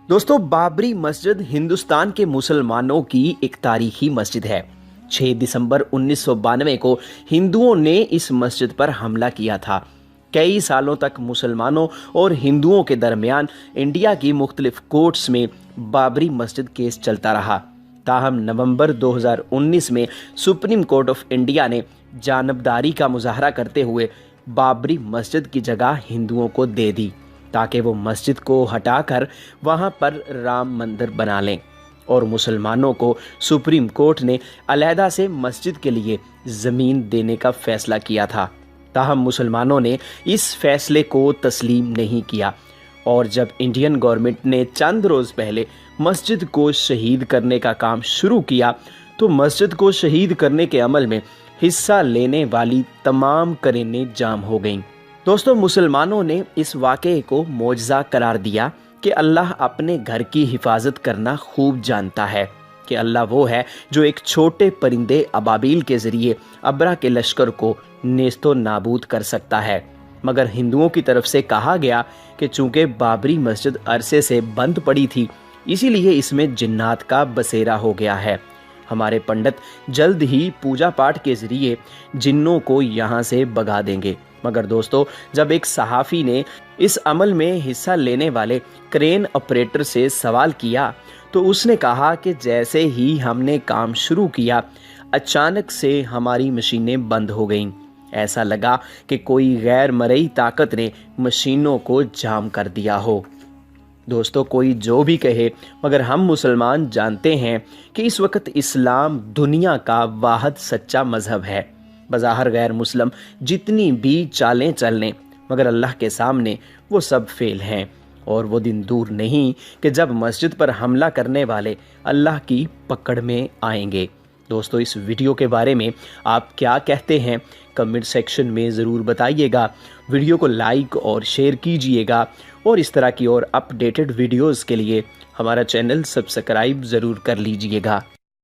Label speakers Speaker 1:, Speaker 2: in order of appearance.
Speaker 1: दोस्तों, बाबरी मस्जिद हिंदुस्तान के मुसलमानों की एक तारीखी मस्जिद है। 6 दिसंबर 1992 को हिंदुओं ने इस मस्जिद पर हमला किया था। कई सालों तक मुसलमानों और हिंदुओं के दरमियान इंडिया की मुख्तलिफ कोर्ट्स में बाबरी मस्जिद केस चलता रहा। ताहम नवंबर 2019 में सुप्रीम कोर्ट ऑफ इंडिया ने जानबदारी का मुजाहरा करते हुए बाबरी मस्जिद की जगह हिंदुओं को दे दी, ताकि वो मस्जिद को हटाकर वहां पर राम मंदिर बना लें। और मुसलमानों को सुप्रीम कोर्ट ने अलहदा से मस्जिद के लिए ज़मीन देने का फैसला किया था। ताहम मुसलमानों ने इस फैसले को तस्लीम नहीं किया, और जब इंडियन गवर्नमेंट ने चंद रोज़ पहले मस्जिद को शहीद करने का काम शुरू किया, तो मस्जिद को शहीद करने के अमल में हिस्सा लेने वाली तमाम क्रेनें जाम हो गईं। दोस्तों, मुसलमानों ने इस वाक़े को मौजज़ा करार दिया कि अल्लाह अपने घर की हिफाजत करना खूब जानता है, कि अल्लाह वो है जो एक छोटे परिंदे अबाबील के ज़रिए अबरा के लश्कर को नेस्तो नाबूद कर सकता है। मगर हिंदुओं की तरफ से कहा गया कि चूंकि बाबरी मस्जिद अरसे से बंद पड़ी थी, इसीलिए इसमें जिन्नात का बसेरा हो गया है। हमारे पंडित जल्द ही पूजा पाठ के ज़रिए जिन्नों को यहाँ से भगा देंगे। मगर दोस्तों, जब एक सहाफ़ी ने इस अमल में हिस्सा लेने वाले क्रेन ऑपरेटर से सवाल किया, तो उसने कहा कि जैसे ही हमने काम शुरू किया, अचानक से हमारी मशीनें बंद हो गईं। ऐसा लगा कि कोई गैर मरई ताकत ने मशीनों को जाम कर दिया हो। दोस्तों, कोई जो भी कहे, मगर हम मुसलमान जानते हैं कि इस वक्त इस्लाम दुनिया का वाहिद सच्चा मज़हब है। बज़ाहिर गैर मुस्लिम जितनी भी चालें चल लें, मगर अल्लाह के सामने वो सब फेल हैं। और वो दिन दूर नहीं कि जब मस्जिद पर हमला करने वाले अल्लाह की पकड़ में आएंगे। दोस्तों, इस वीडियो के बारे में आप क्या कहते हैं, कमेंट सेक्शन में ज़रूर बताइएगा। वीडियो को लाइक और शेयर कीजिएगा, और इस तरह की और अपडेटेड वीडियोज़ के लिए हमारा चैनल सब्सक्राइब ज़रूर कर लीजिएगा।